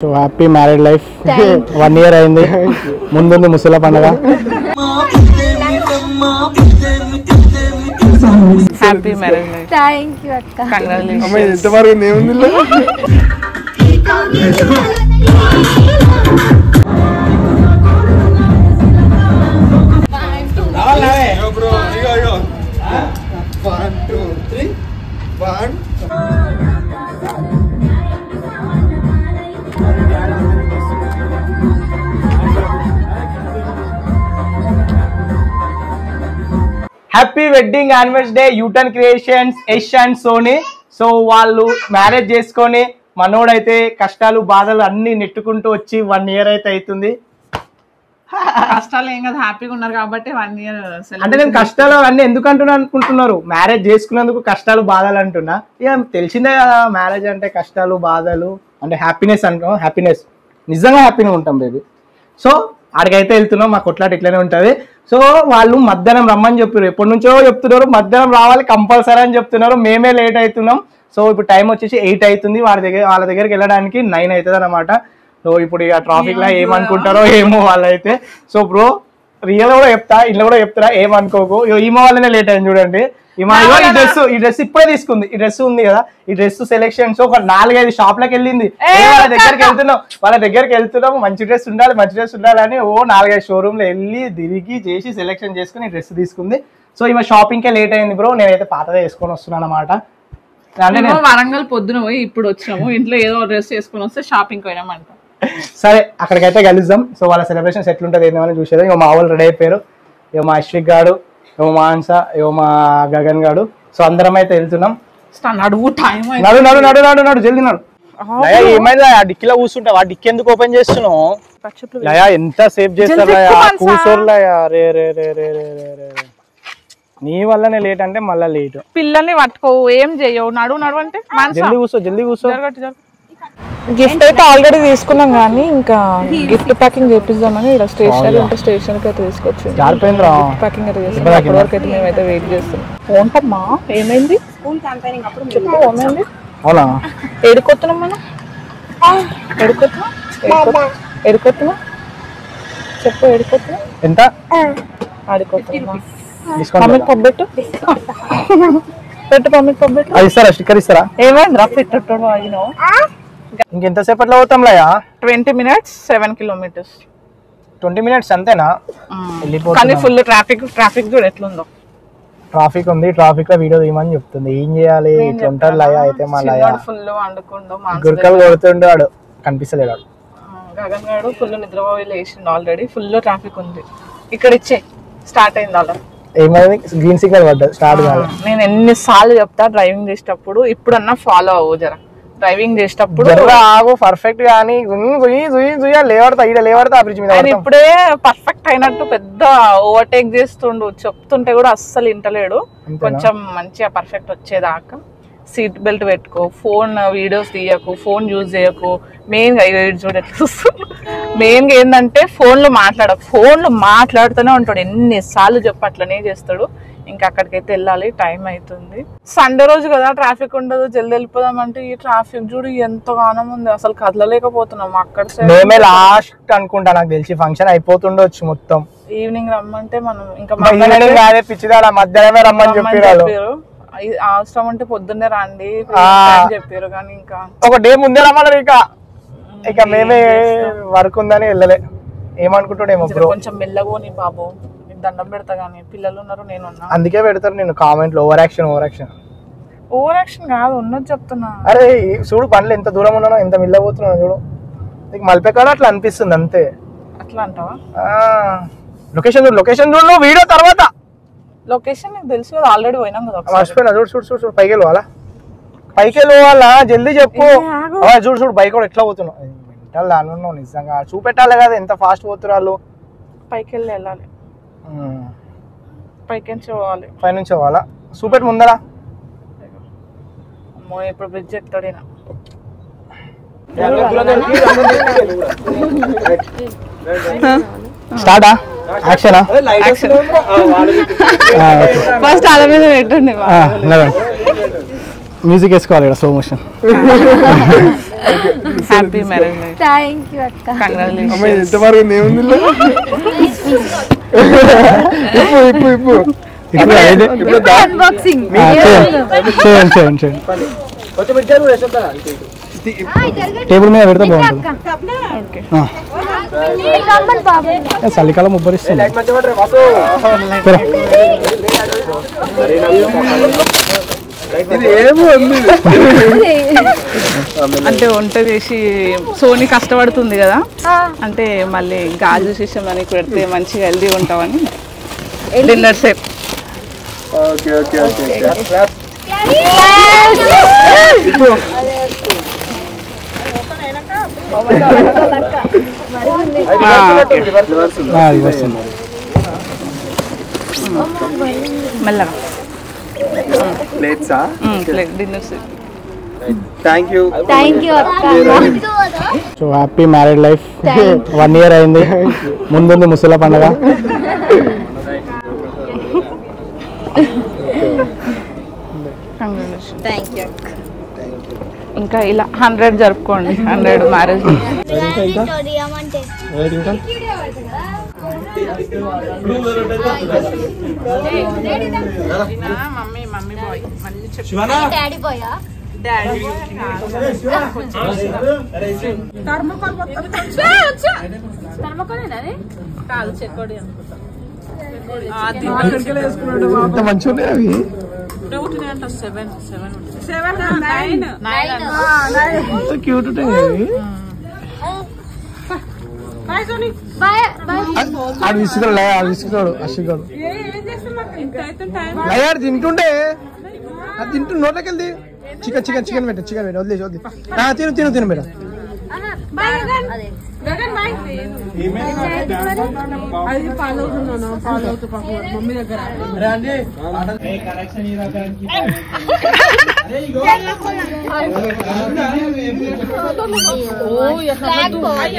So happy married life. 1 year అయింది. ముందుంది ముసల పండుగ. Happy marriage life. Thank you అక్క. కంగ్రాచులేషన్స్. అమ్మ ఎంత వరకు ఏముంది? రావాలే బ్రో. ఇగో 1 2 3 1 happy wedding anniversary day U turn creations Yash and Soni. So వాళ్ళు మ్యారేజ్ చేసుకొని మనోడైతే కష్టాలు బాధలు అన్ని నెట్టుకుంటూ వచ్చి 1 year అయితే అవుతుంది. కష్టాలు ఏం కదా, హ్యాపీగా ఉన్నారు కాబట్టి 1 year. అంటే నేను కష్టాలు అన్ని ఎందుకు అంటున్నా అనుకుంటున్నారు? మ్యారేజ్ చేసుకున్నందుకు కష్టాలు బాధలు అంటున్నా. ఇక తెలిసిందే కదా, మ్యారేజ్ అంటే కష్టాలు బాధలు అంటే హ్యాపీనెస్ అంటాం. హ్యాపీనెస్ నిజంగా హ్యాపీగా ఉంటాం బేబీ. సో ఆడికైతే వెళ్తున్నాం, మా కొట్లాట ఇట్లనే ఉంటుంది. సో వాళ్ళు మధ్యాహ్నం రమ్మని చెప్పారు, ఎప్పటి నుంచో చెప్తున్నారు మధ్యాహ్నం రావాలి కంపల్సరీ అని చెప్తున్నారు. మేమే లేట్ అవుతున్నాం. సో ఇప్పుడు టైం వచ్చేసి 8 అవుతుంది. వాళ్ళ దగ్గరికి వెళ్ళడానికి 9 అవుతుంది అనమాట. సో ఇప్పుడు ఇక ట్రాఫిక్ లో ఏమనుకుంటారో ఏమో వాళ్ళైతే. సో బ్రో రియల్ కూడా చెప్తా, ఇట్లా కూడా చెప్తారా ఏమనుకోకు. ఈమె వాళ్ళనే లేట్ అయింది చూడండి. ఈ డ్రెస్ ఇప్పుడే తీసుకుంది. ఈ డ్రెస్ ఉంది కదా, ఈ డ్రెస్ సెలెక్షన్స్ ఒక 4-5 షాప్లకు వెళ్ళింది. వాళ్ళ దగ్గరికి వెళ్తున్నాం మంచి డ్రెస్ ఉండాలి అని 4-5 షోరూమ్ లో వెళ్ళి తిరిగి చేసి సెలెక్షన్ చేసుకుని డ్రెస్ తీసుకుంది. సో ఈమె షాపింగ్ కే లేట్ అయింది బ్రో. నేనైతే పాతదే వేసుకొని వస్తున్నాను అనమాట. అంటే వరంగల్ పొద్దున పోయి ఇప్పుడు వచ్చినాము, ఇంట్లో ఏదో డ్రెస్ వేసుకొని వస్తే షాపింగ్ పోయినామంట. సరే అక్కడికైతే కలుద్దాం. సో వాళ్ళ సెలబ్రేషన్స్ ఎట్లుంటుంది ఏందని చూసేది. ఇక మా వాళ్ళు రెడీ అయిపోయారు. ఇక మా అశ్విక్ గాడు, ఏమో మా హన్స, ఏమో మా గగన్ గాడు. సో అందరం అయితే వెళ్తున్నాం. నడు జల్దీ నడు. ఏమైందా డిక్కీలో కూర్చుంటావు? ఆ డిక్కీ ఎందుకు ఓపెన్ చేస్తున్నావు? లయా ఎంత సేఫ్ చేస్తారు కూర్చోర్లయా. రే రే రే రే రే రే నీ వల్లనే లేట్ అంటే మళ్ళా లేట్. పిల్లల్ని పట్టుకో, ఏం చెయ్యవు. నడు అంటే జల్దీ కూర్చో. గిఫ్ట్ అయితే ఆల్రెడీ తీసుకున్నాం కానీ ఇంకా గిఫ్ట్ ప్యాకింగ్ చేపిద్దామని ఇక్కడ స్టేషనరీ ఉంటే స్టేషన్ కి అయితే తీసుకొచ్చి ప్యాకింగ్ అయితే చేస్తాం. అప్పటివరకు అయితే మేమైతే వెయిట్ చేస్తున్నాం. ఏంటమ్మా ఏమైంది? చెప్పు ఏమైంది? అవునా ఎడుకొస్తున్నాం మనం? ఎడుకొస్తున్నాం చెప్పు. ఎడుకొస్తున్నాం ఎంత ఆడుకోతున్నా? మమ్మీకి పంపెట్టు, పెట్టు మమ్మీకి పంపెట్టు. అది ఇస్తారా? స్టిక్కర్ ఇస్తారా? ఏమైంది రా పెట్టు ఆగినావు? ఇంకెంతసేపట్లో పోతాం లయా? 20 minutes 7 kilometers. 20 minutes అంతేనా? కానీ ఫుల్ ట్రాఫిక్ చూడు ఎట్లుందో. ట్రాఫిక్ ఉంది. ట్రాఫిక్ లో వీడియో తీయమని చెప్తుంది. ఏం చేయాలి? ఇట్లా ఉంటారు లయా. అయితే మా లయా ఫుల్ వండుకుండు గురకలు కొడుతుండాడు, కనిపిస్తలేడు. గగన్ గాడు ఫుల్ నిద్రపోయి లేచిండు. ఆల్రెడీ ఫుల్ ట్రాఫిక్ ఉంది. ఇక్కడ ఇచ్చే స్టార్ట్ అయింది ఆల్రెడీ. ఏమైంది? గ్రీన్ సిగ్నల్ పడ్డది, స్టార్ట్ కాదు. నేను ఎన్నిసార్లు చెప్తా డ్రైవింగ్ చేసేటప్పుడు, ఇప్పుడన్నా ఫాలో అవ్వు జర. డ్రైవింగ్ చేసేటప్పుడు ఆగు పర్ఫెక్ట్ గానీ లేవడతా ఆ బ్రిడ్జ్ మీద. ఆయన ఇప్పుడే పర్ఫెక్ట్ అయినట్టు పెద్ద ఓవర్టేక్ చేస్తుండు, చెప్తుంటే కూడా అస్సలు ఇంటలేడు. కొంచెం మంచిగా పర్ఫెక్ట్ వచ్చేదాకా సీట్ బెల్ట్ పెట్టుకో, ఫోన్ వీడియోస్ తీయకు, ఫోన్ యూజ్ చేయకు. మెయిన్గా మెయిన్గా ఏంటంటే ఫోన్లో మాట్లాడుతూనే ఉంటాడు. ఎన్నిసార్లు చెప్పు అట్లనే చేస్తాడు. ఇంకా అక్కడికైతే వెళ్ళాలి, టైం అవుతుంది. సండే రోజు కదా ట్రాఫిక్ ఉండదు, జల్ది వెళ్ళిపోదామంటే ఈ ట్రాఫిక్ చూడు ఎంతగానో ఉంది. అసలు కదలలేకపోతున్నాం. అక్కడ మేమే లాస్ట్ అనుకుంటా నాకు తెలిసి ఫంక్షన్ అయిపోతుండొచ్చు మొత్తం. ఈవినింగ్ రమ్మంటే మనం ఇంకా పిచ్చిదా మధ్యాహ్నమే రమ్మని చెప్పారు. అవసరం అంటే పొద్దున్నే రండి చెప్పారు కానీ ఇంకా ఒక డే ముందే రమ్మన్నారు. ఇక మేమే వర్క్ ఉందని వెళ్ళలే. ఏమనుకుంటాడేమో కొంచెం మెల్లగోని బాబు, దండం పెడతా గానీ పిల్లలు ఉన్నారు, నేను ఉన్నా. అందుకే పెడతారు నేను కామెంట్ లో ఓవర్ యాక్షన్ కాదు ఉన్నది చెప్తున్నా. అరే చూడు బండ్లు ఎంత దూరం ఉన్నానో, ఎంత మిల్లబోతున్నానో చూడు. నీకు మలిపేకాడ అట్లా అనిపిస్తుంది అంతే. అట్లా అంటావా? లొకేషన్ చూడు వీడియో తర్వాత. లొకేషన్ నీకు తెలుసు కదా, ఆల్రెడీ పోయినాం కదా. మర్చిపోయినా. చూడు పైకి వెళ్ళాలా జల్దీ చెప్పు. చూడు బైక్ కూడా ఎట్లా పోతున్నావు. వింటాలి దాని నిజంగా చూపెట్టాలి కదా ఎంత ఫాస్ట్ పోతున్నారు. పైకి వెళ్ళాలి, పైకి పోవాలి, పైనుంచి పోవాలా. చూపెట్టు ముందరా. అమ్మో ఇప్పుడు బ్రిడ్జ్ ఎక్కుతాడు. స్టార్టా? యాక్షనా? ఫస్ట్ అలా మీద పెట్టండి. మ్యూజిక్ వేసుకోవాలి ఇక్కడ slow motion. Happy marriage life. Thank you అక్క. కంగ్రాచులేషన్స్. ఎంతవరకు ఏముంది అన్బాక్సింగ్ టేబుల్ మీద పెడితే బాగుంటుంది. చలికాలం ఉబ్బరిస్తుంది. అంటే వంట చేసి సోని కష్టపడుతుంది కదా, అంటే మళ్ళీ గాజు శిష్యం అని పెడితే మంచిగా హెల్దీ ఉంటామని డిన్నర్ సెట్. మెల్లగా డిన్నర్ సెట్. థ్యాంక్ యూ అక్క. So happy married life. 1 year అయింది. ముందుంది ముసల పండుగ. ఇంకా ఇలా 100 జరుపుకోండి. 100 మ్యారేజ్. మంచిగా అవి క్యూట్ ఉంటాయి. ఆడు విసుకురాడు, ఆడు విసుకురాడు. అశ్విగాడు అయ్యాడు తింటుండే, అది తింటు నోట్లోకి వెళ్ళి చికెన్ చికెన్ చికెన్ పెట్ట చికెన్ పెట్ట వదిలేసి వదిలే. తిను తిను తిను మేడం.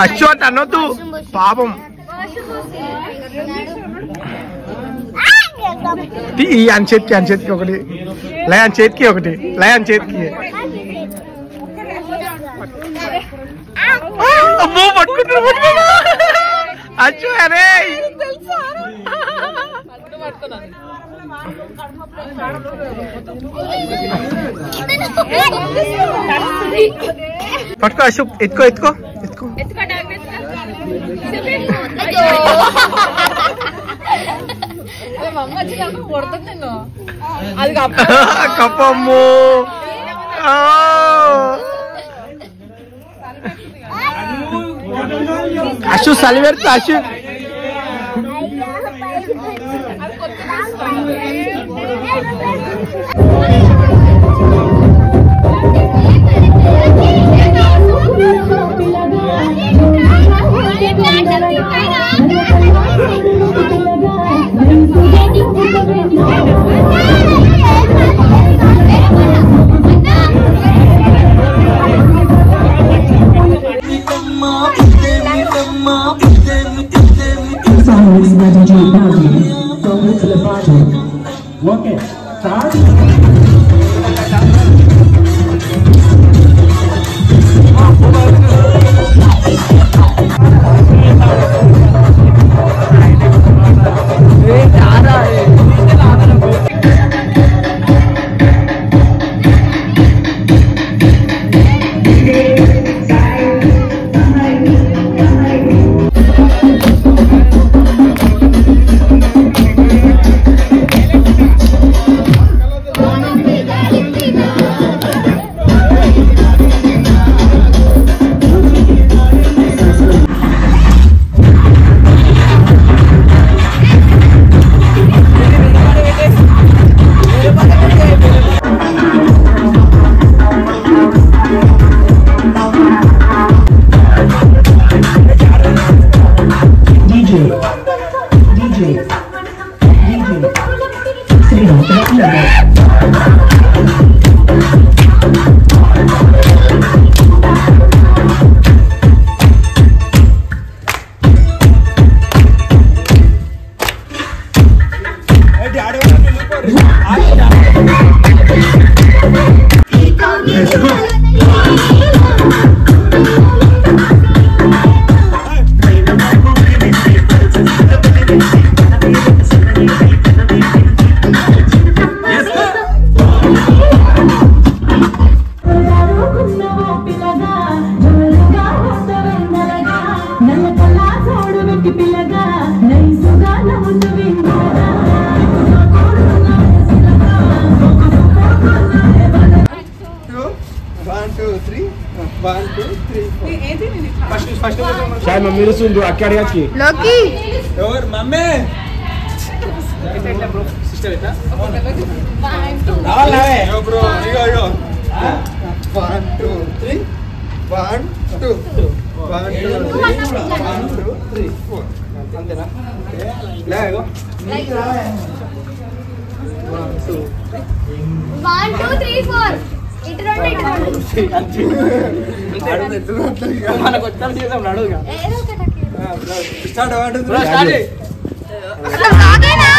అచ్చో అట్ట అనొద్దు పాపం. అని చేతికి ఒకటి, లయాన్ చేతికి ఒకటి, లయాన్ చేతికి. అమ్మో పట్టుకుంటారు అచ్చు. అరే పట్టుకో అశోక్, ఎత్తుకో ఎత్తుకో ఎత్తుకో. కప్పమ్ము అశు చలి పెడుతుంది. Ashu Okay, start. Let's go. शायद मम्मी ने सुन दो अक्का अड़िया की లోకి और मम्मी सिस्टर बेटा रावल है यो ब्रो यो 1 2 3 1 2 1 2 3 4 అంతేనా లేగో 1 2 3 4 ఇటు రండి మనకు వచ్చాను చేద్దాం నడుగా ఏదో ఒకటి స్టార్ట్ అసలు బాగేనా